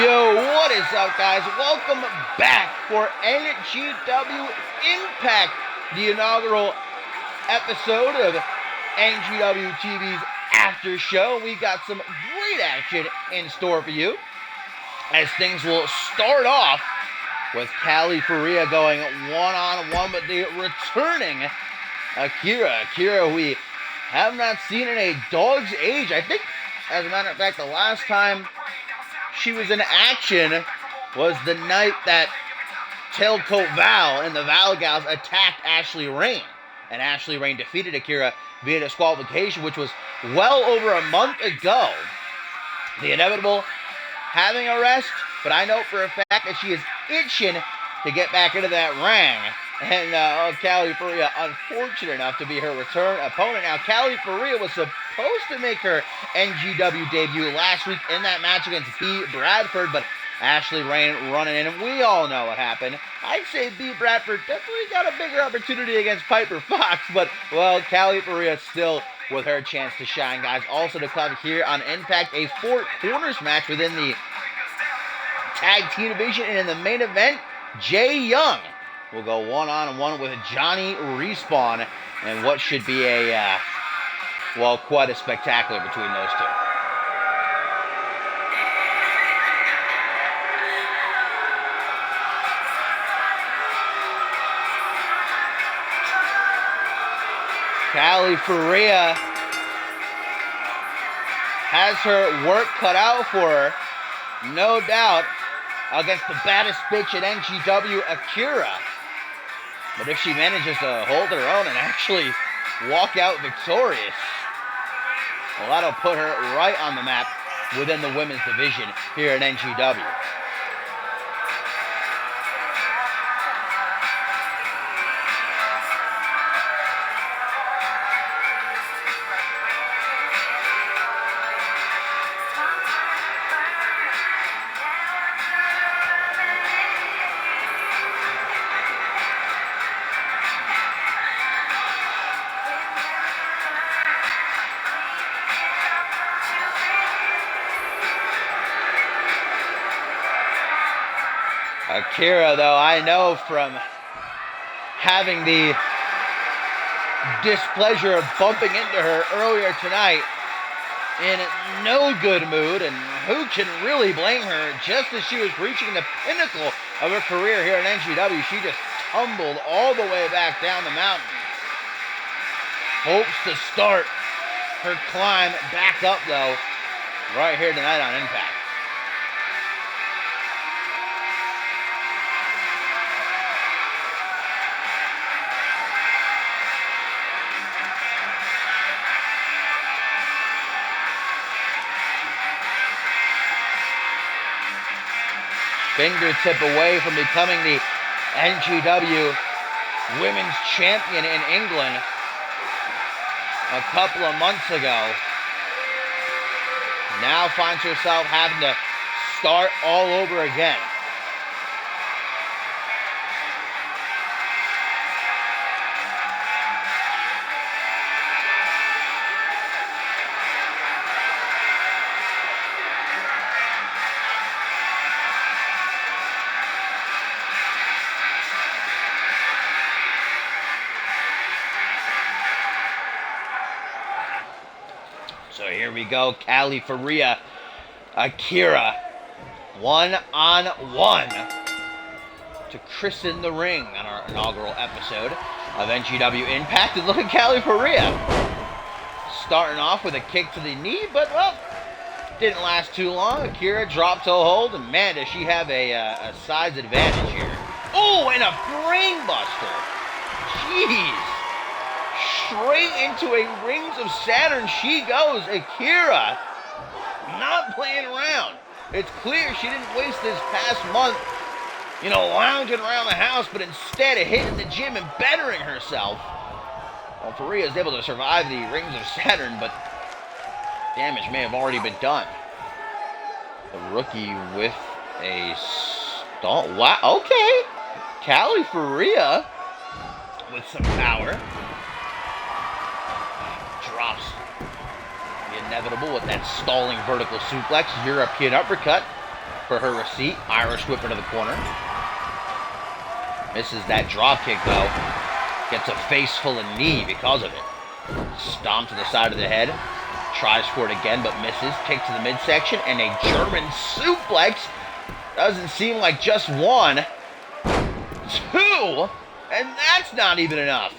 Yo, what is up, guys? Welcome back for NGW Impact, the inaugural episode of NGW TV's After Show. We got some great action in store for you, as things will start off with Callie Faria going one-on-one with the returning Akira. Akira, we have not seen in a dog's age. I think, as a matter of fact, the last time she was in action was the night that Tailcoat Val and the Val Gals attacked Ashley Rain. And Ashley Rain defeated Akira via disqualification, which was well over a month ago. The inevitable having a rest, but I know for a fact that she is itching to get back into that ring. And Callie Faria, unfortunate enough to be her return opponent. Now, Callie Faria was supposed to make her NGW debut last week in that match against B. Bradford, but Ashley Rain running in, and we all know what happened. I'd say B. Bradford definitely got a bigger opportunity against Piper Fox, but, well, Callie Faria still with her chance to shine, guys. Also to come here on Impact, a Four Corners match within the tag team division, and in the main event, Jay Young will go one-on-one with Johnny Respawn, and what should be a, well, quite a spectacular between those two. Callie Faria has her work cut out for her, no doubt, against the baddest bitch at NGW, Akira. But if she manages to hold her own and actually walk out victorious, well, that'll put her right on the map within the women's division here at NGW. Akira, though, I know from having the displeasure of bumping into her earlier tonight, in no good mood, and who can really blame her? Just as she was reaching the pinnacle of her career here at NGW, she just tumbled all the way back down the mountain. Hopes to start her climb back up, though, right here tonight on Impact. Fingertip away from becoming the NGW Women's Champion in England a couple of months ago. Now finds herself having to start all over again. So here we go, Callie Faria, Akira, one-on-one to christen the ring on our inaugural episode of NGW Impact. And look at Callie Faria, starting off with a kick to the knee, but, well, didn't last too long. Akira dropped to a hold, and man, does she have a size advantage here. Oh, and a brain buster. Jeez. Straight into a Rings of Saturn she goes. Akira not playing around. It's clear she didn't waste this past month, lounging around the house, but instead of hitting the gym and bettering herself. Well, Faria is able to survive the Rings of Saturn, but damage may have already been done. The rookie with a stall. Wow, okay. Callie Faria with some power. Drops the inevitable with that stalling vertical suplex, European uppercut. for her receipt. Irish whip into the corner. Misses that drop kick, though. Gets a face full of knee because of it. Stomp to the side of the head. Tries for it again, but misses. Kick to the midsection, and a German suplex. Doesn't seem like just one. Two, and that's not even enough.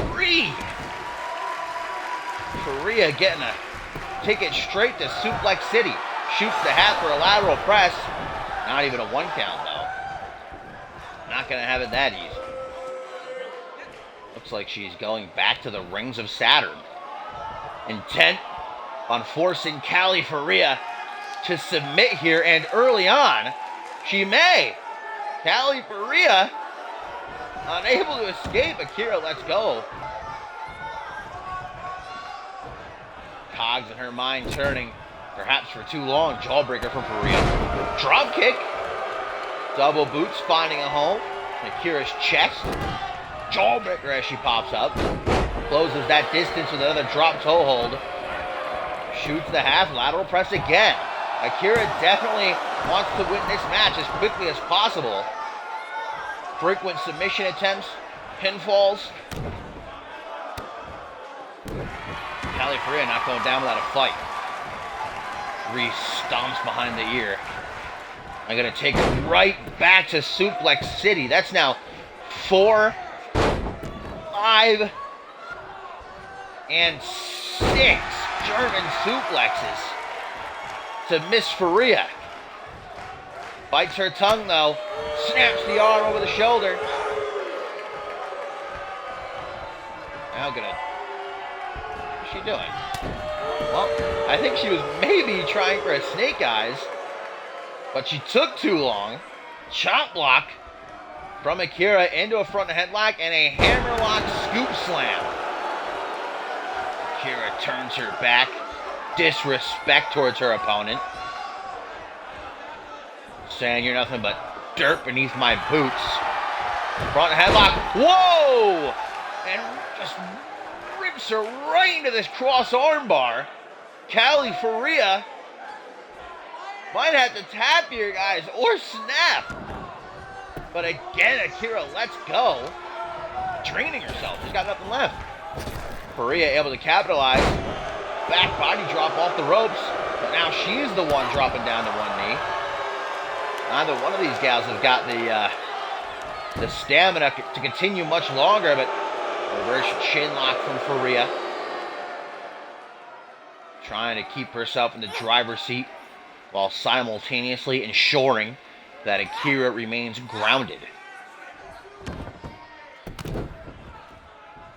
Three. Faria getting a ticket straight to Suplex City. Shoots the hat for a lateral press. Not even a 1 count, though. Not going to have it that easy. Looks like she's going back to the rings of Saturn. Intent on forcing Callie Faria to submit here, and early on, she may. Callie Faria unable to escape. Akira lets go. Cogs in her mind turning, perhaps for too long. Jawbreaker from Faria. Drop kick. Double boots finding a home. Akira's chest. Jawbreaker as she pops up. Closes that distance with another drop toe hold. Shoots the half. Lateral press again. Akira definitely wants to win this match as quickly as possible. Frequent submission attempts, pinfalls. Callie Faria not going down without a fight. Reese stomps behind the ear. I'm going to take it right back to Suplex City. That's now 4, 5, and 6 German suplexes to Miss Faria. Bites her tongue, though. Snaps the arm over the shoulder. Now gonna... What's she doing? Well, I think she was maybe trying for a snake eyes, but she took too long. Chop block from Akira into a front headlock and a hammerlock scoop slam. Akira turns her back. Disrespect towards her opponent. Saying you're nothing but dirt beneath my boots. Front headlock. Whoa! And just rips her right into this cross armbar. Callie Faria might have to tap here, guys, or snap. But again, Akira lets go. Draining herself. She's got nothing left. Faria able to capitalize. Back body drop off the ropes. But now she's the one dropping down to one knee. Neither one of these gals have got the stamina to continue much longer, but reverse chin lock from Faria. Trying to keep herself in the driver's seat while simultaneously ensuring that Akira remains grounded.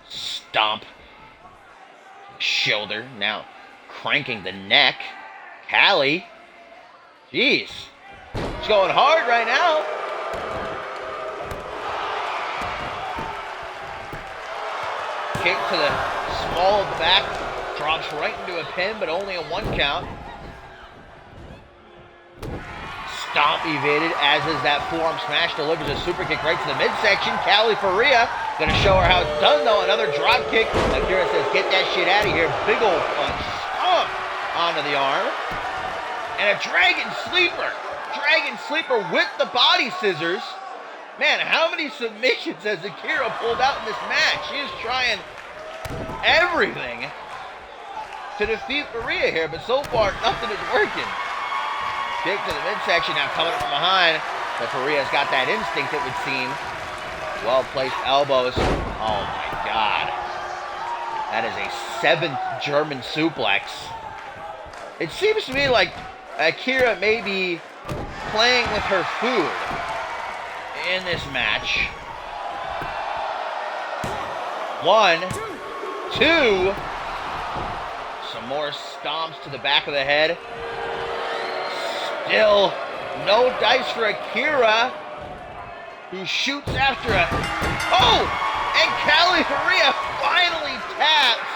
Stomp. Shoulder. Now cranking the neck. Callie. Jeez. She's going hard right now. Kick to the small of the back. Drops right into a pin, but only a 1 count. Stomp evaded, as is that forearm smash. Delivers a super kick right to the midsection. Callie Faria gonna show her how it's done, though. Another drop kick. Akira says, get that shit out of here. Big old punch. Stomp onto the arm. And a dragon sleeper. Dragon sleeper with the body scissors. Man, how many submissions has Akira pulled out in this match? She is trying everything to defeat Faria here, but so far nothing is working. Kick to the midsection, now coming up from behind. But Faria's got that instinct, it would seem. Well-placed elbows. Oh my God. That is a 7th German suplex. It seems to me like Akira may be playing with her food in this match. 1, 2. Some more stomps to the back of the head. Still no dice for Akira, who shoots after a... Oh! And Callie Faria finally taps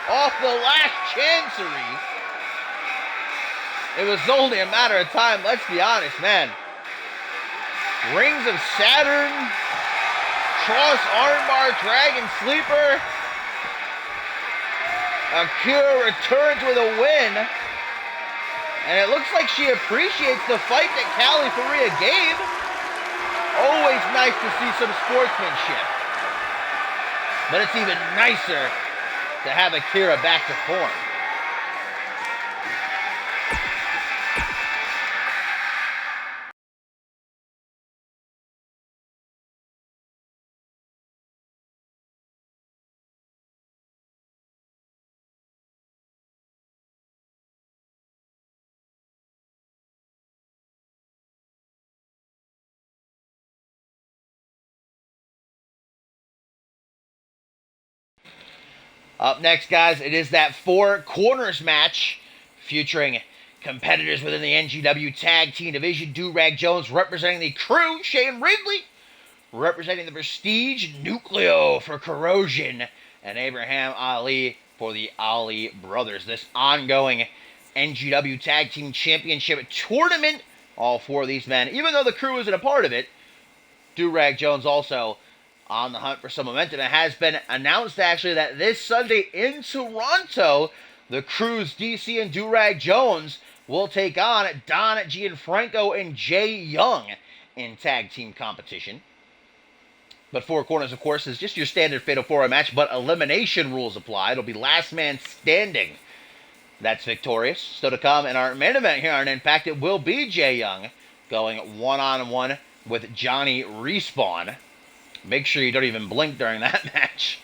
off the last chancery. It was only a matter of time, let's be honest, man. Rings of Saturn, cross armbar, dragon sleeper. Akira returns with a win. And it looks like she appreciates the fight that Callie Faria gave. Always nice to see some sportsmanship. But it's even nicer to have Akira back to form. Up next, guys, it is that four corners match featuring competitors within the NGW Tag Team Division. Do-Rag Jones representing the Crew, Shane Ridley representing the Prestige, Nucleo for Corrosion, and Abraham Ali for the Ali Brothers. This ongoing NGW Tag Team Championship tournament, all four of these men, even though the Crew isn't a part of it, Do-Rag Jones also on the hunt for some momentum. It has been announced, actually, that this Sunday in Toronto, the Crew's DC and Do-Rag Jones will take on Don Gianfranco and Jay Young in tag team competition. But Four Corners, of course, is just your standard Fatal 4-Way match, but elimination rules apply. It'll be last man standing that's victorious. Still to come in our main event here on Impact, it will be Jay Young going one-on-one with Johnny Respawn. Make sure you don't even blink during that match.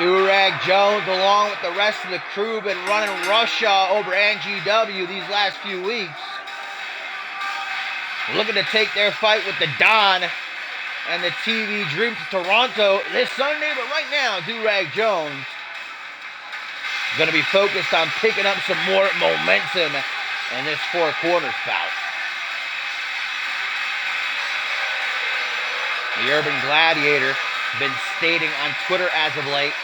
Do-Rag Jones, along with the rest of the Crew, been running Russia over NGW these last few weeks. Looking to take their fight with the Don and the TV Dream to Toronto this Sunday, but right now, Do-Rag Jones going to be focused on picking up some more momentum in this Four Corners bout. The Urban Gladiator been stating on Twitter as of late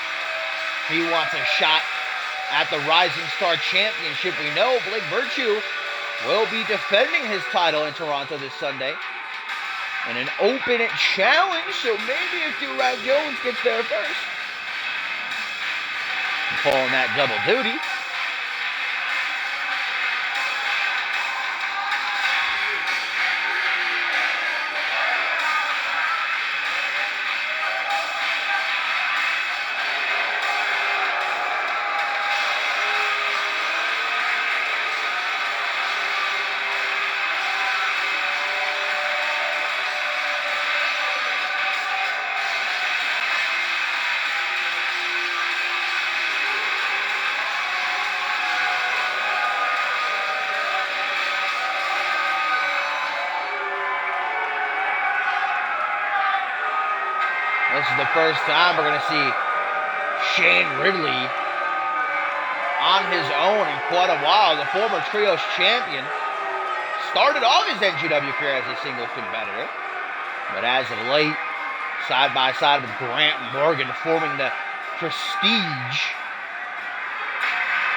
he wants a shot at the Rising Star Championship. We know Blake Virtue will be defending his title in Toronto this Sunday in an open challenge, so maybe if Do-Rag Jones gets there first. I'm pulling that double duty. This is the first time we're going to see Shane Ridley on his own in quite a while. The former Trios champion started off his NGW career as a singles competitor, but as of late, side by side with Grant Morgan forming the Prestige,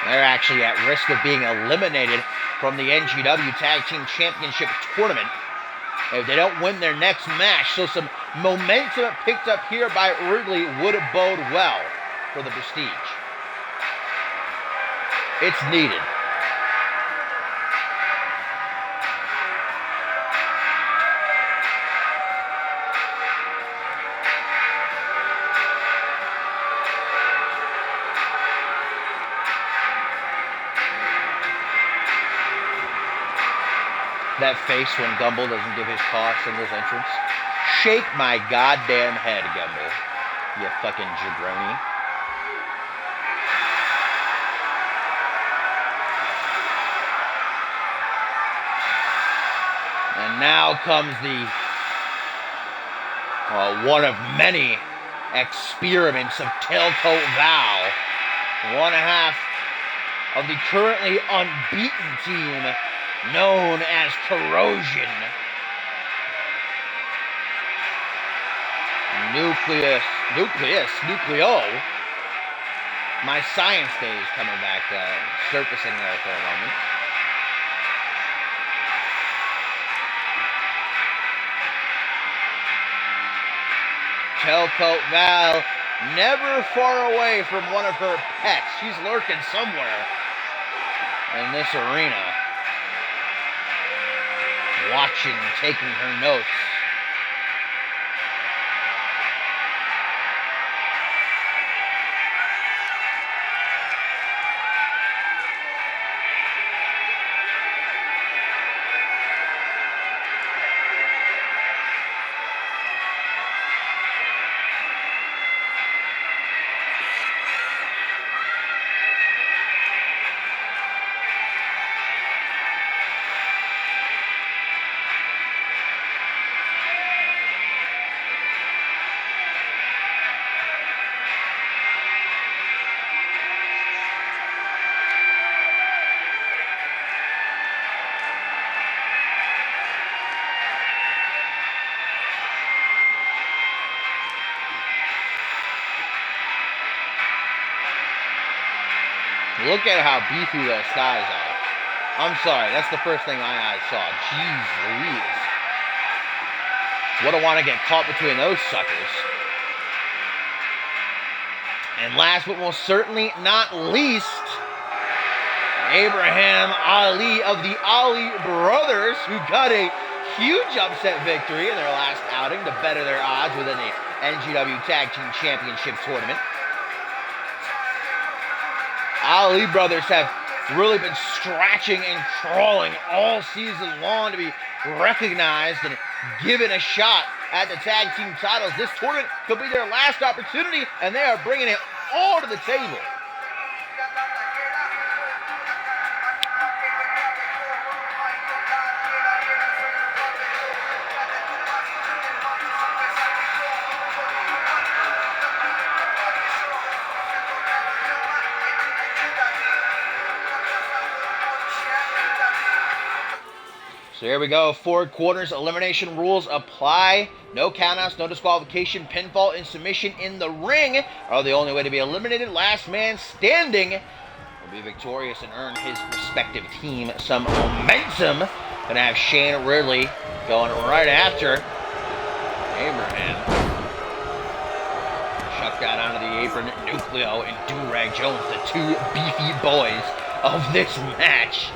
they're actually at risk of being eliminated from the NGW Tag Team Championship Tournament if they don't win their next match. So some momentum picked up here by Ridley would bode well for the Prestige. It's needed. That face when Gumble doesn't give his call singles entrance. Shake my goddamn head, Gumble. You fucking jabroni. And now comes the one of many experiments of Tailcoat Val one half of the currently unbeaten team known as Corrosion. Nucleo. My science days coming back, surfacing there for a moment. Tailcoat Val, never far away from one of her pets. She's lurking somewhere in this arena, watching, taking her notes. Look at how beefy those thighs are. I'm sorry, that's the first thing my eyes saw. Jeez Louise. Wouldn't want to get caught between those suckers. And last but most certainly not least, Abraham Ali of the Ali Brothers, who got a huge upset victory in their last outing to better their odds within the NGW Tag Team Championship Tournament. Ali Brothers have really been scratching and crawling all season long to be recognized and given a shot at the tag team titles. This tournament could be their last opportunity, and they are bringing it all to the table. So here we go, 4 quarters, elimination rules apply. No countouts, no disqualification, pinfall, and submission in the ring are the only way to be eliminated. Last man standing will be victorious and earn his respective team some momentum. Gonna have Shane Ridley going right after Abraham. Chuck down onto the apron, Nucleo and Do-Rag Jones, the 2 beefy boys of this match.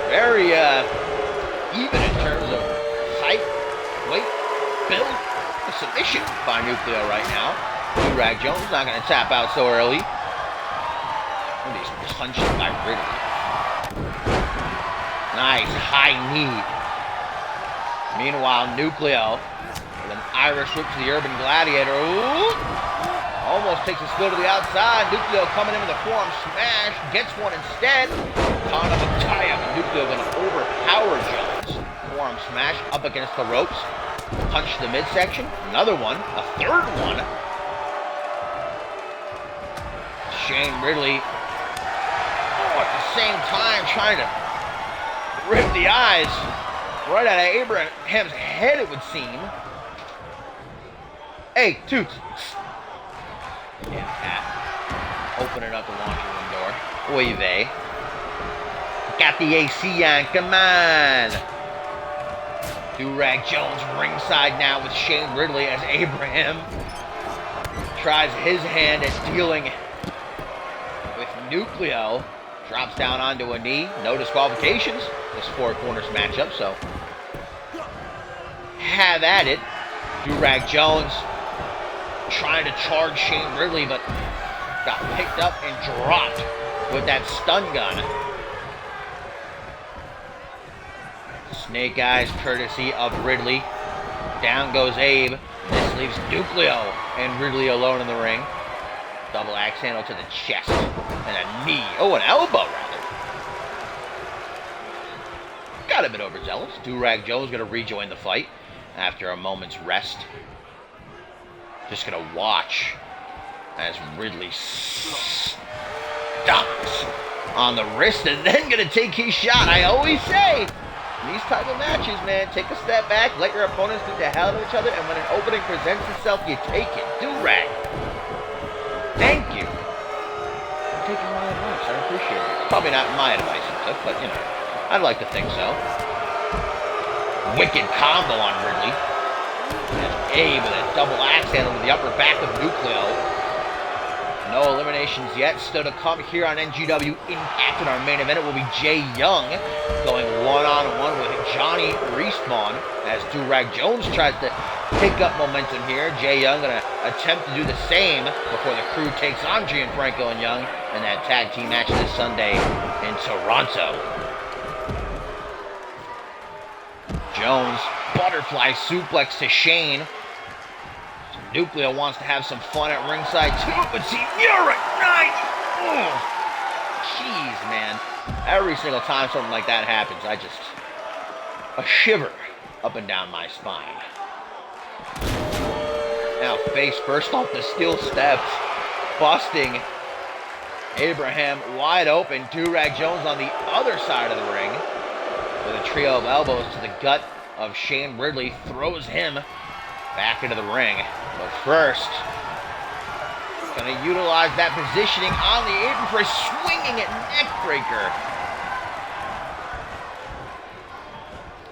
Very even in terms of height, weight, build. A submission by Nucleo right now. Do-Rag Jones not going to tap out so early. And he's punched by Ridley. Nice high knee. Meanwhile, Nucleo with an Irish whip to the Urban Gladiator. Ooh. Almost takes a spill to the outside. Nucleo coming in with a forearm smash. Gets one instead. Kind of a tie-up. Nucleo going to overpower Jones. Forearm smash up against the ropes. Punch to the midsection. Another one. A third one. Shane Ridley. Oh, at the same time trying to rip the eyes right out of Abraham's head, it would seem. Hey, Toots. Yeah, Pat. Opening up the laundry room door. Oy vey. Got the AC on, come on. Do-Rag Jones ringside now with Shane Ridley as Abraham tries his hand at dealing with Nucleo. Drops down onto a knee. No disqualifications. This 4 corners matchup, so have at it. Do-Rag Jones trying to charge Shane Ridley, but got picked up and dropped with that stun gun. Snake Eyes courtesy of Ridley. Down goes Abe. This leaves Nucleo and Ridley alone in the ring. Double axe handle to the chest and a knee. Oh, an elbow rather. Got a bit overzealous. Do-Rag Jones going to rejoin the fight after a moment's rest. Just going to watch as Ridley stops on the wrist and then gonna take his shot. I always say, in these type of matches, man, take a step back, let your opponents beat the hell out of each other, and when an opening presents itself, you take it. Do-rag. Thank you for taking my advice. I appreciate it. Probably not my advice, but, you know, I'd like to think so. Wicked combo on Ridley. And Abe with a double axe handle to the upper back of Nucleo. No eliminations yet. Still to come here on NGW Impact. In our main event, it will be Jay Young going one-on-one with Johnny Respawn as Do-Rag Jones tries to pick up momentum here. Jay Young going to attempt to do the same before the crew takes on Gianfranco and Young in that tag team match this Sunday in Toronto. Jones, butterfly suplex to Shane. Nucleo wants to have some fun at ringside too, but see, you're at 9. Jeez, man. Every single time something like that happens, a shiver up and down my spine. Now face first off the steel steps, busting Abraham wide open. Do-Rag Jones on the other side of the ring with a trio of elbows to the gut of Shane Ridley, throws him back into the ring. But first, going to utilize that positioning on the apron for a swinging neckbreaker.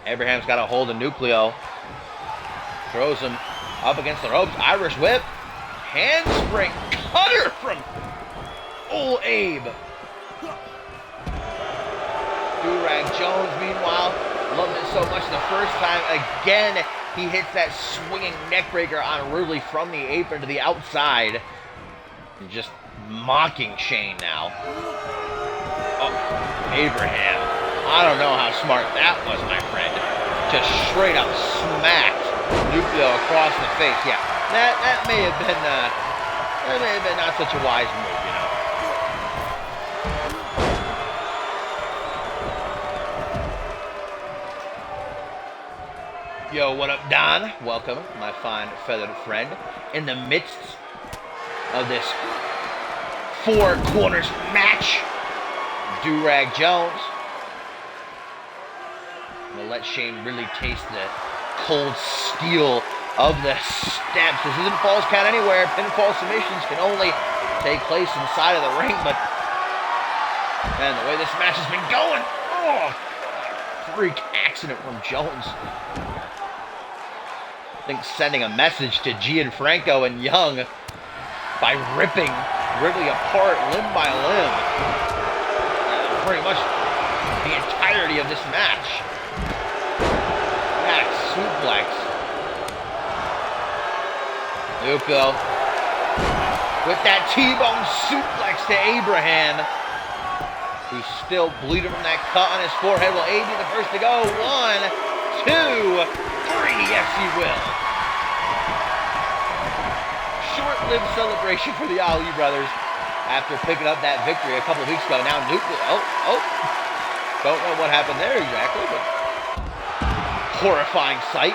Abraham's got a hold of Nucleo. Throws him up against the ropes. Irish whip. Handspring cutter from old Abe. Do-Rag Jones, meanwhile, loved it so much the first time. Again, he hits that swinging neckbreaker on Ridley from the apron to the outside. And just mocking Shane now. Oh, Abraham. I don't know how smart that was, my friend. Just straight up smacked Nucleo across the face. Yeah, that may have been not such a wise move, you know. Yo, what up, Don? Welcome, my fine feathered friend. In the midst of this four corners match, Do-Rag Jones will let Shane really taste the cold steel of the steps. This isn't Falls Count Anywhere. Pinfall submissions can only take place inside of the ring, but man, the way this match has been going, freak accident from Jones. I think sending a message to Gianfranco and Young by ripping Ridley apart limb by limb. Pretty much the entirety of this match. Back suplex. Nucleo with that T-bone suplex to Abraham, who's still bleeding from that cut on his forehead. Will Abe be the first to go? 1, 2, 3, yes he will. Short-lived celebration for the Ali brothers after picking up that victory a couple of weeks ago. Now Nucleo, don't know what happened there exactly, but horrifying sight.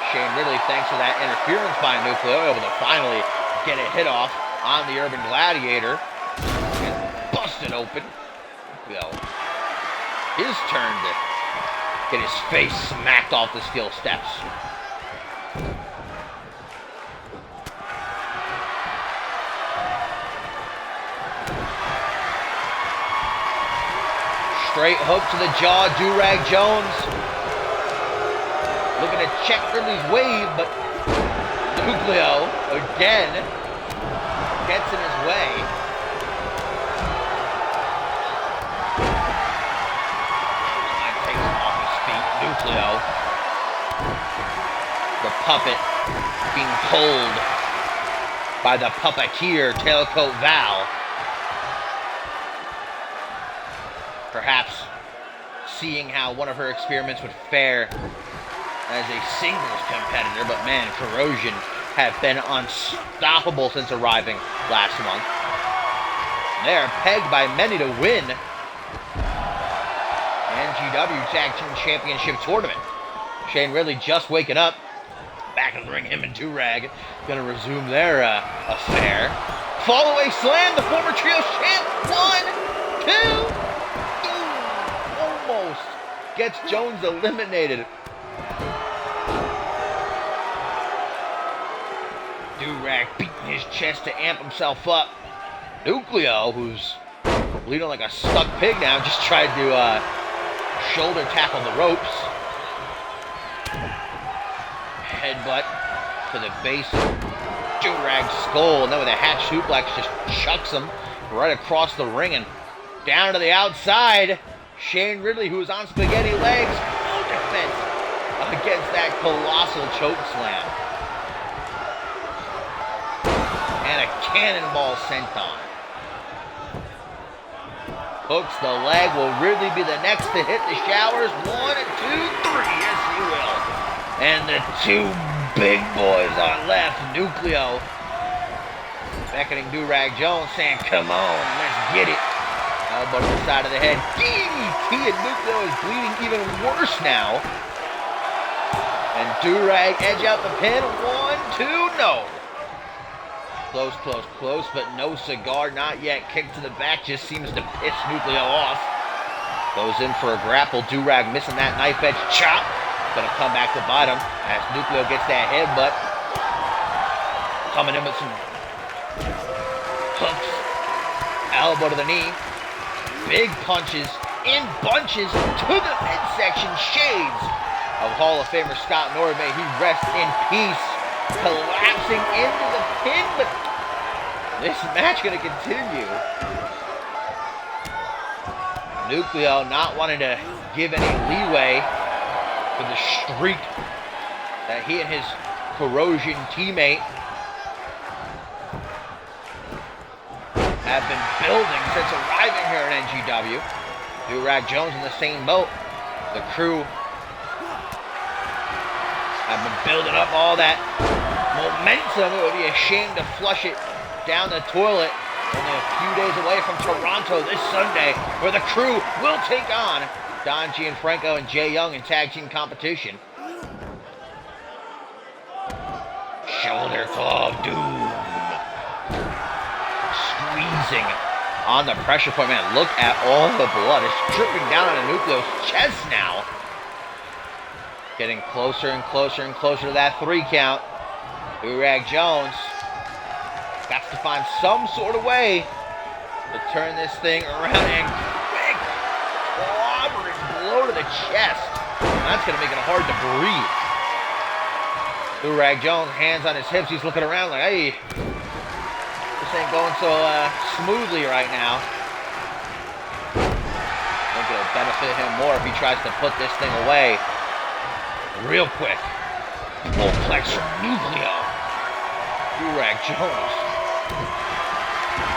Shane Ridley, thanks to that interference by Nucleo, able to finally get a hit off on the Urban Gladiator and bust it open. Nucleo, his turn to get his face smacked off the steel steps. Straight hook to the jaw, Do-Rag Jones. Looking to check Ridley's wave, but Nucleo, again, gets in his way. Takes him off his feet. Nucleo, the puppet, being pulled by the puppeteer, Tailcoat Val. Perhaps seeing how one of her experiments would fare as a singles competitor, but man, Corrosion have been unstoppable since arriving last month. They are pegged by many to win NGW Tag Team Championship Tournament. Shane Ridley just waking up Back in the ring, him and Durag gonna resume their affair. Fall away slam, the former Trios champ. 1, 2. Almost gets Jones eliminated. Durag beating his chest to amp himself up. Nucleo, who's bleeding like a stuck pig now, just tried to shoulder tackle the ropes. Headbutt to the base of Durag's skull, and then with a hat suplex just chucks him right across the ring and down to the outside. Shane Ridley, who is on spaghetti legs, no defense against that colossal choke slam. And a cannonball senton. Hooks the leg. Will Ridley be the next to hit the showers? 1, 2, 3. Yes, he will. And the two big boys on left. Nucleo beckoning Durag Jones, saying, "Come on, let's get it." Elbow to the side of the head. DDT, and Nucleo is bleeding even worse now. And Durag edge out the pin. 1, 2, no. Close, close, close, but no cigar, not yet. Kick to the back just seems to piss Nucleo off. Goes in for a grapple. Durag missing that knife edge chop. Gonna come back to bite him as Nucleo gets that headbutt. Coming in with some hooks. Elbow to the knee. Big punches in bunches to the midsection. Shades of Hall of Famer Scott Norwood. May he rest in peace. Collapsing into the pin, but this match gonna continue. Nucleo not wanting to give any leeway for the streak that he and his corrosion teammate have been building since arriving here at NGW. Durag Jones in the same boat. The crew have been building up all that momentum. It would be a shame to flush it down the toilet. Only a few days away from Toronto this Sunday, where the crew will take on Don Gianfranco and Jay Young in tag team competition. Shoulder club doom. Squeezing on the pressure point. Man, look at all the blood. It's dripping down on Nucleo's chest now. Getting closer and closer and closer to that 3 count. Durag Jones got to find some sort of way to turn this thing around, and quick clobbering blow to the chest. That's going to make it hard to breathe. Durag Jones, hands on his hips. He's looking around like, hey, this ain't going so smoothly right now. I think it'll benefit him more if he tries to put this thing away real quick. Full-plex from Nucleo. Durag Jones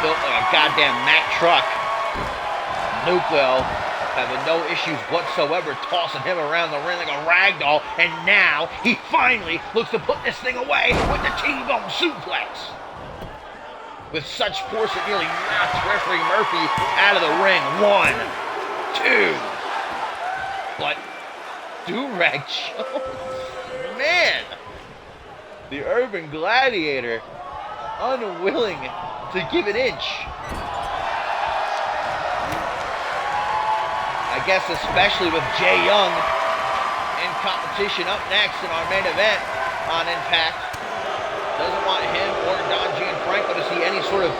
built like a goddamn Mack truck. Nucleo having no issues whatsoever tossing him around the ring like a rag doll, and now he finally looks to put this thing away with the T-bone suplex. With such force it nearly knocks referee Murphy out of the ring. 1, 2. But Durag Jones, man, the Urban Gladiator, unwilling to give an inch. I guess especially with Jay Young in competition up next in our main event on Impact. Doesn't want him or Don Gianfranco to see any sort of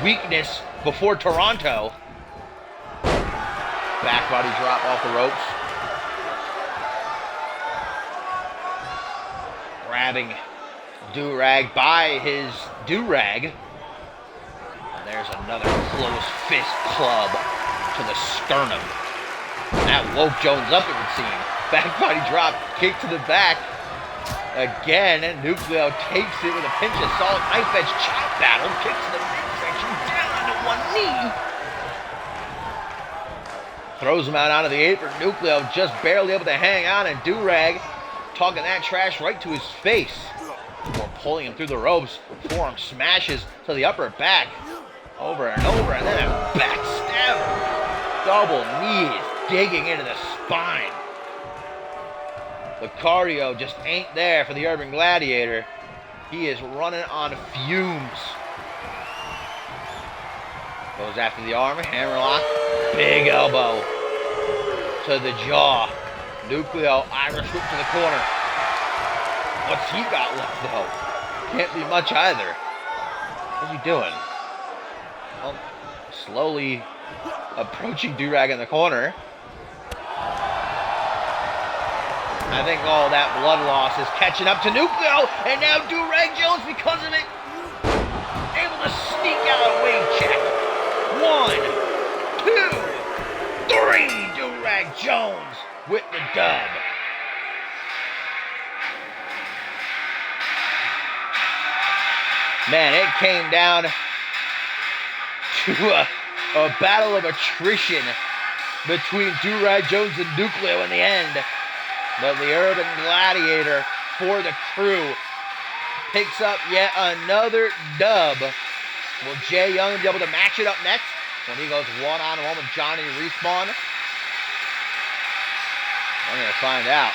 weakness before Toronto. Back body drop off the ropes. Grabbing Durag by his do-rag. And there's another close fist club to the sternum. That woke Jones up, it would seem. Back body drop, kick to the back. Again, and Nucleo takes it with a pinch of salt. Knife edge chop battle. Kicks to the midsection, down onto one knee. Throws him out onto the apron. Nucleo just barely able to hang on, and Durag talking that trash right to his face. Before pulling him through the ropes. Forearm smashes to the upper back. Over and over, and then a backstab. Double knees digging into the spine. The cardio just ain't there for the Urban Gladiator. He is running on fumes. Goes after the arm, hammerlock, big elbow to the jaw. Nucleo, Irish whip to the corner. What's he got left though? Can't be much either. What's he doing? Well, slowly approaching Durag in the corner. I think all that blood loss is catching up to Nucleo, and now Durag Jones, because of it, able to sneak out a wing check. 1, 2, 3, Durag Jones with the dub. Man, it came down to a battle of attrition between Durag Jones and Nucleo in the end. But the Urban Gladiator for the crew picks up yet another dub. Will Jay Young be able to match it up next when he goes one-on-one with Johnny Respawn? I'm going to find out.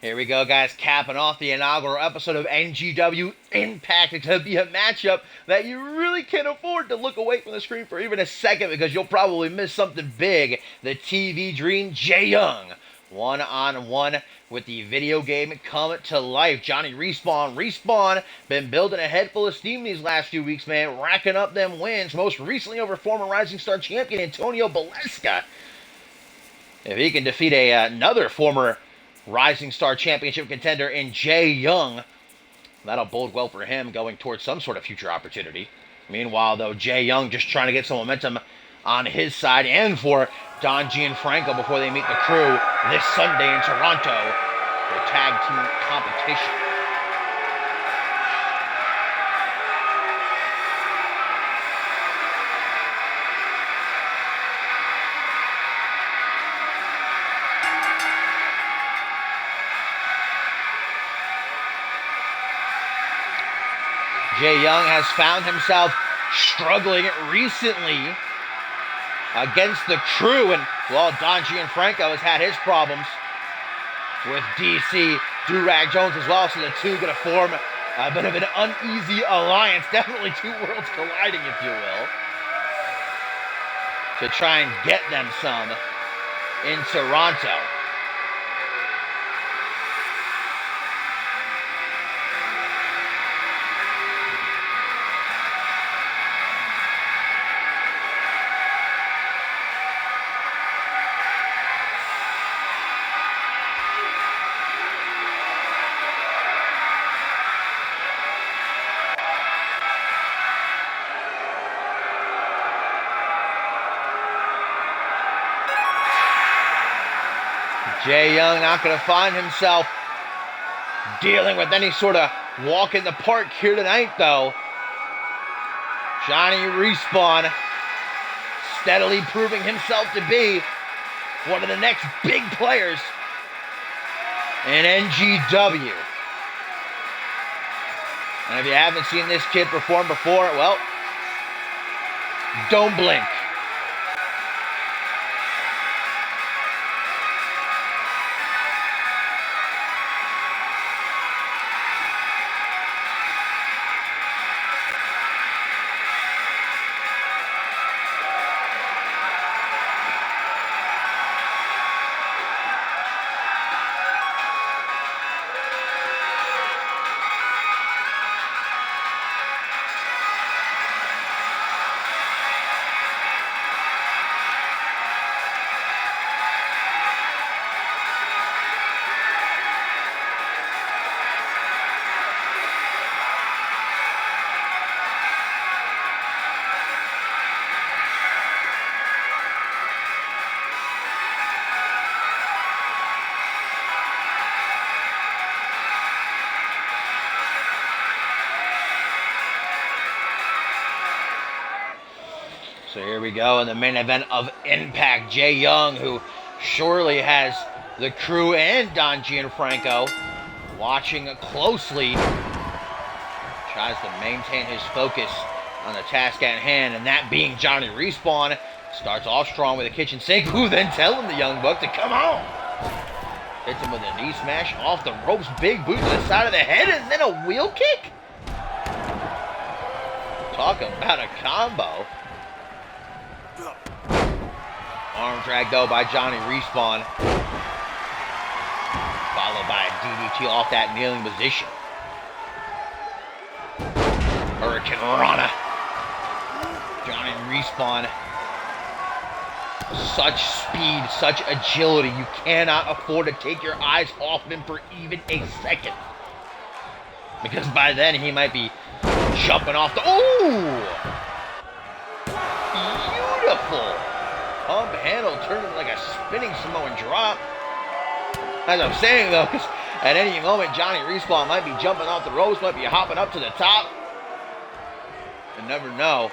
Here we go, guys, capping off the inaugural episode of NGW Impact. It's going to be a matchup that you really can't afford to look away from the screen for even a second because you'll probably miss something big. The TV Dream, Jay Young, one-on-one with the video game come to life. Johnny Respawn, been building a head full of steam these last few weeks, man, racking up them wins, most recently over former Rising Star champion Antonio Baleska. If he can defeat another former Rising Star Championship contender in Jay Young, that'll bode well for him going towards some sort of future opportunity. Meanwhile, though, Jay Young just trying to get some momentum on his side and for Don Gianfranco before they meet the crew this Sunday in Toronto for tag team competition. Jay Young has found himself struggling recently against the crew, and well, Don Gianfranco has had his problems with DC, Durag Jones as well, so the two going to form a bit of an uneasy alliance, definitely two worlds colliding, if you will, to try and get them some in Toronto. Jay Young not going to find himself dealing with any sort of walk in the park here tonight, though. Johnny Respawn steadily proving himself to be one of the next big players in NGW. And if you haven't seen this kid perform before, well, don't blink. So here we go in the main event of Impact. Jay Young, who surely has the crew and Don Gianfranco watching closely, tries to maintain his focus on the task at hand, and that being Johnny Respawn. Starts off strong with a kitchen sink, who then telling the Young Buck to come on. Hits him with a knee smash off the ropes, big boot to the side of the head, and then a wheel kick. Talk about a combo. Arm drag though by Johnny Respawn. Followed by a DDT off that kneeling position. Hurricane Rana. Johnny Respawn. Such speed, such agility. You cannot afford to take your eyes off him for even a second. Because by then he might be jumping off the... Ooh! Beautiful! Pump handle turned into like a spinning Samoan drop. As I'm saying though, because at any moment Johnny Respawn might be jumping off the ropes, might be hopping up to the top. You never know.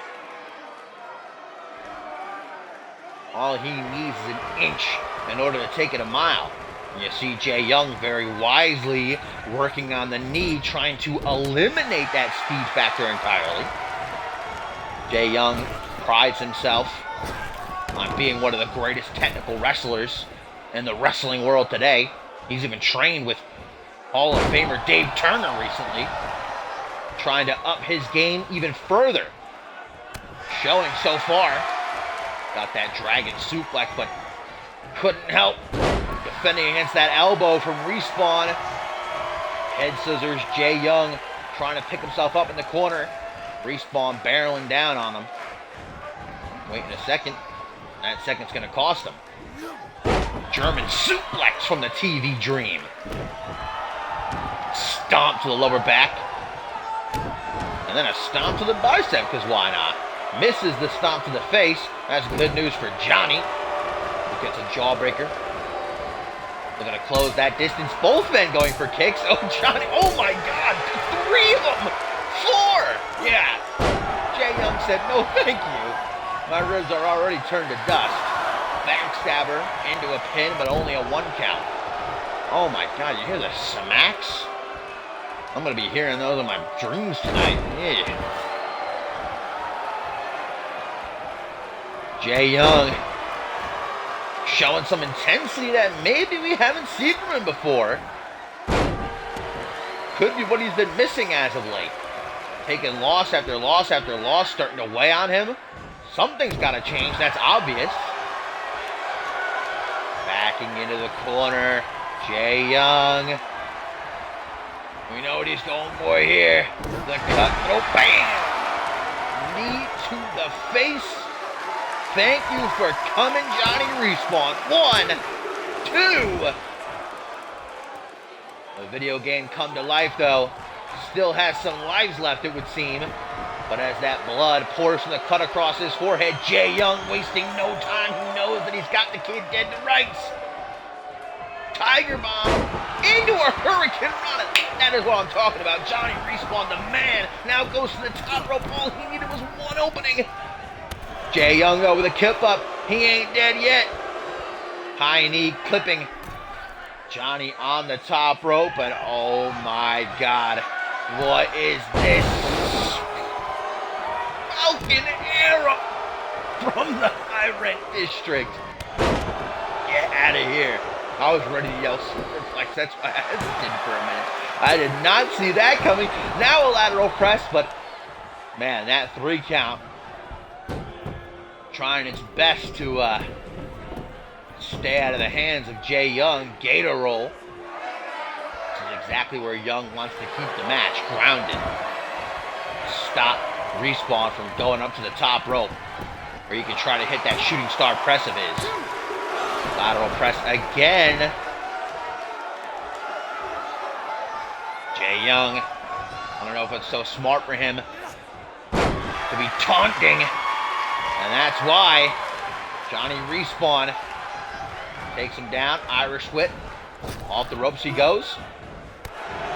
All he needs is an inch in order to take it a mile. You see Jay Young very wisely working on the knee, trying to eliminate that speed factor entirely. Jay Young prides himself on being one of the greatest technical wrestlers in the wrestling world today. He's even trained with Hall of Famer Dave Turner recently, trying to up his game even further. Showing so far. Got that dragon suplex, but couldn't help defending against that elbow from Respawn. Head scissors, Jay Young trying to pick himself up in the corner. Respawn barreling down on him. Waiting a second. That second's going to cost him. German suplex from the TV Dream. Stomp to the lower back. And then a stomp to the bicep, because why not? Misses the stomp to the face. That's good news for Johnny, who gets a jawbreaker. They're going to close that distance. Both men going for kicks. Oh, Johnny. Oh, my God. 3 of them. 4. Yeah. Jay Young said, no, thank you. My ribs are already turned to dust. Backstabber into a pin, but only a 1 count. Oh, my God. You hear the smacks? I'm going to be hearing those in my dreams tonight. Yeah. Jay Young showing some intensity that maybe we haven't seen from him before. Could be what he's been missing as of late. Taking loss after loss after loss, starting to weigh on him. Something's got to change, that's obvious. Backing into the corner, Jay Young. We know what he's going for here. The cutthroat, bam! Knee to the face. Thank you for coming, Johnny Respawn. 1, 2. The video game come to life, though. Still has some lives left, it would seem. But as that blood pours from the cut across his forehead, Jay Young wasting no time. He knows that he's got the kid dead to rights. Tiger bomb into a hurricane run. That is what I'm talking about. Johnny Respawn, the man, now goes to the top rope. All he needed was 1 opening. Jay Young, though, with a kip up. He ain't dead yet. High knee clipping Johnny on the top rope. And oh my God, what is this? Falcon Arrow from the High Rent District. Get out of here. I was ready to yell superplex. That's why I hesitated for a minute. I did not see that coming. Now a lateral press, but man, that 3 count. Trying its best to stay out of the hands of Jay Young. Gator roll. This is exactly where Young wants to keep the match. Grounded. Stop Respawn from going up to the top rope. Or you can try to hit that shooting star press of his. Lateral press again. Jay Young. I don't know if it's so smart for him to be taunting. And that's why Johnny Respawn takes him down. Irish whip. Off the ropes he goes.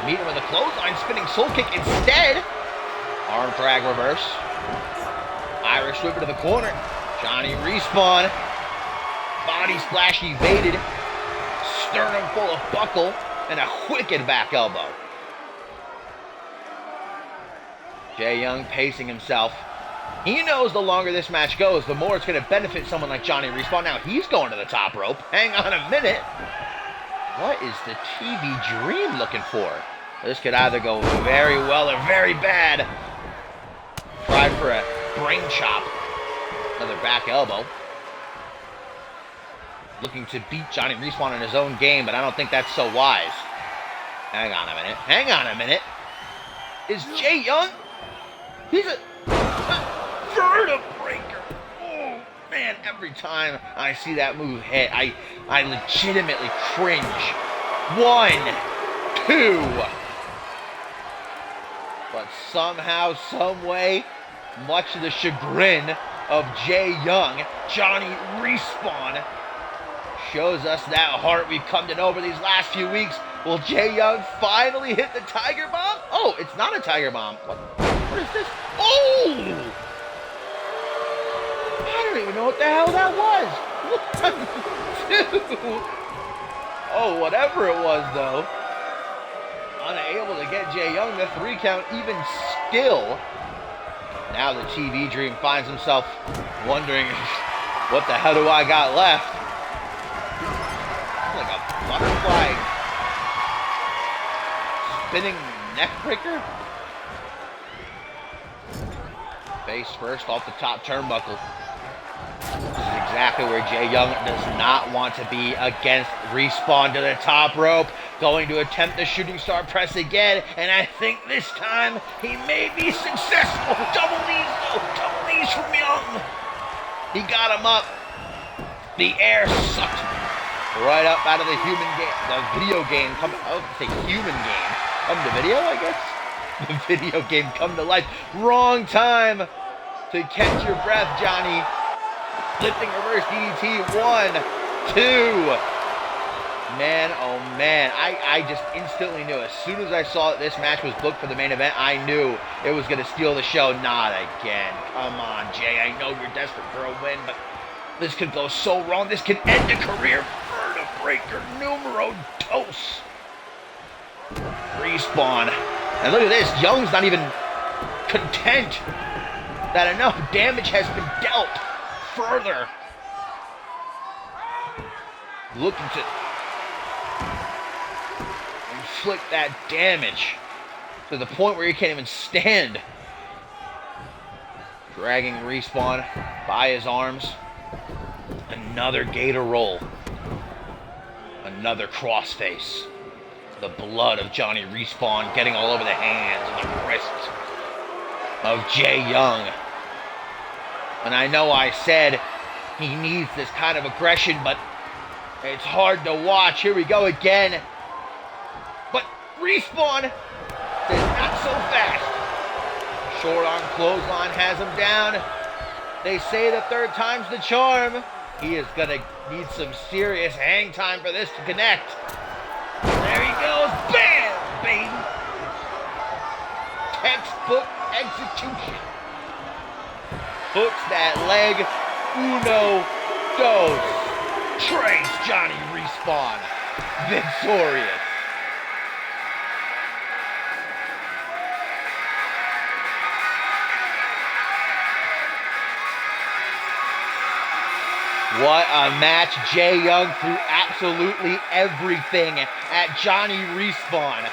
Meet him with a clothesline, spinning soul kick instead. Arm drag reverse. Irish whip into the corner. Johnny Respawn. Body splash evaded. Sternum full of buckle. And a wicked back elbow. Jay Young pacing himself. He knows the longer this match goes, the more it's going to benefit someone like Johnny Respawn. Now he's going to the top rope. Hang on a minute. What is the TV Dream looking for? This could either go very well or very bad. Tried for a brain chop. Another back elbow. Looking to beat Johnny Respawn in his own game, but I don't think that's so wise. Hang on a minute. Hang on a minute. Is Jay Young? He's a vertebraker. Oh, man, every time I see that move hit, I legitimately cringe. 1, 2. But somehow, some way, much to the chagrin of Jay Young, Johnny Respawn shows us that heart we've come to know over these last few weeks. Will Jay Young finally hit the Tiger Bomb? Oh, it's not a Tiger Bomb. What is this? Oh! I don't even know what the hell that was. 1, 2. Oh, whatever it was, though. Unable to get Jay Young the 3 count even still. Now the TV Dream finds himself wondering, what the hell do I got left? Like a butterfly spinning neck breaker. Face first off the top turnbuckle. This is exactly where Jay Young does not want to be, against Respawn to the top rope. Going to attempt the shooting star press again, and I think this time he may be successful. Double knees, though. Double knees from Young. He got him up. The air sucked right up out of the video game. I would say human game. Come to video, I guess? The video game come to life. Wrong time to catch your breath, Johnny. Lifting reverse DDT. 1, 2. Man, oh man, I just instantly knew. As soon as I saw that this match was booked for the main event, I knew it was going to steal the show. Not again. Come on, Jay. I know you're desperate for a win, but this could go so wrong. This could end a career. Vertebreaker numero dos. Respawn. And look at this. Young's not even content that enough damage has been dealt. Further. Looking to inflict that damage to the point where he can't even stand. Dragging Respawn by his arms. Another gator roll. Another crossface. The blood of Johnny Respawn getting all over the hands and the wrists of Jay Young. And I know I said he needs this kind of aggression, but it's hard to watch. Here we go again. But Respawn is not so fast. Short arm clothesline has him down. They say the third time's the charm. He is going to need some serious hang time for this to connect. There he goes. Bam, baby. Textbook execution. Hooks that leg. 1, 2. Trace Johnny Respawn victorious. What a match. Jay Young threw absolutely everything at Johnny Respawn,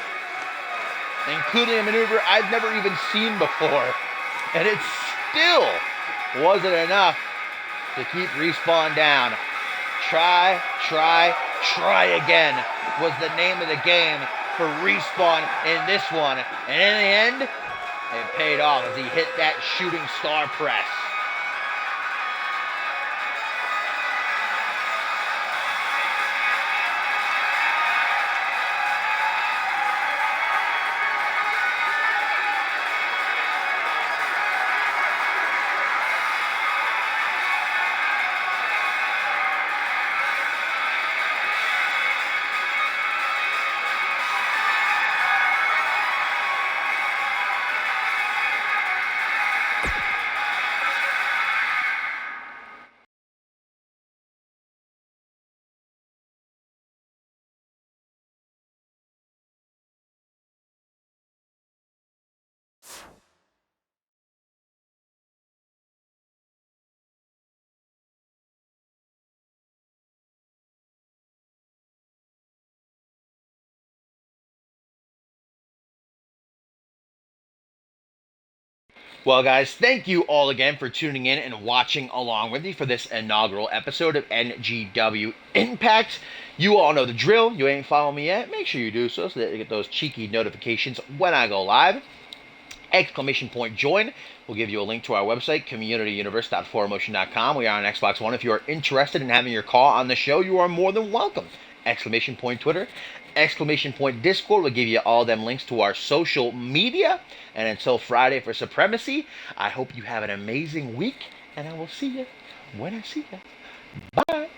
including a maneuver I've never even seen before. And it still wasn't enough to keep Respawn down. Try again was the name of the game for Respawn in this one. And in the end, it paid off as he hit that shooting star press. Well, guys, thank you all again for tuning in and watching along with me for this inaugural episode of NGW Impact. You all know the drill. You ain't following me yet? Make sure you do so that you get those cheeky notifications when I go live. Exclamation point join. We'll give you a link to our website, communityuniverse.4motion.com. We are on Xbox One. If you are interested in having your call on the show, you are more than welcome. Exclamation point Twitter. Exclamation point Discord. We'll give you all them links to our social media. And until Friday for Supremacy, I hope you have an amazing week, and I will see you when I see you. Bye.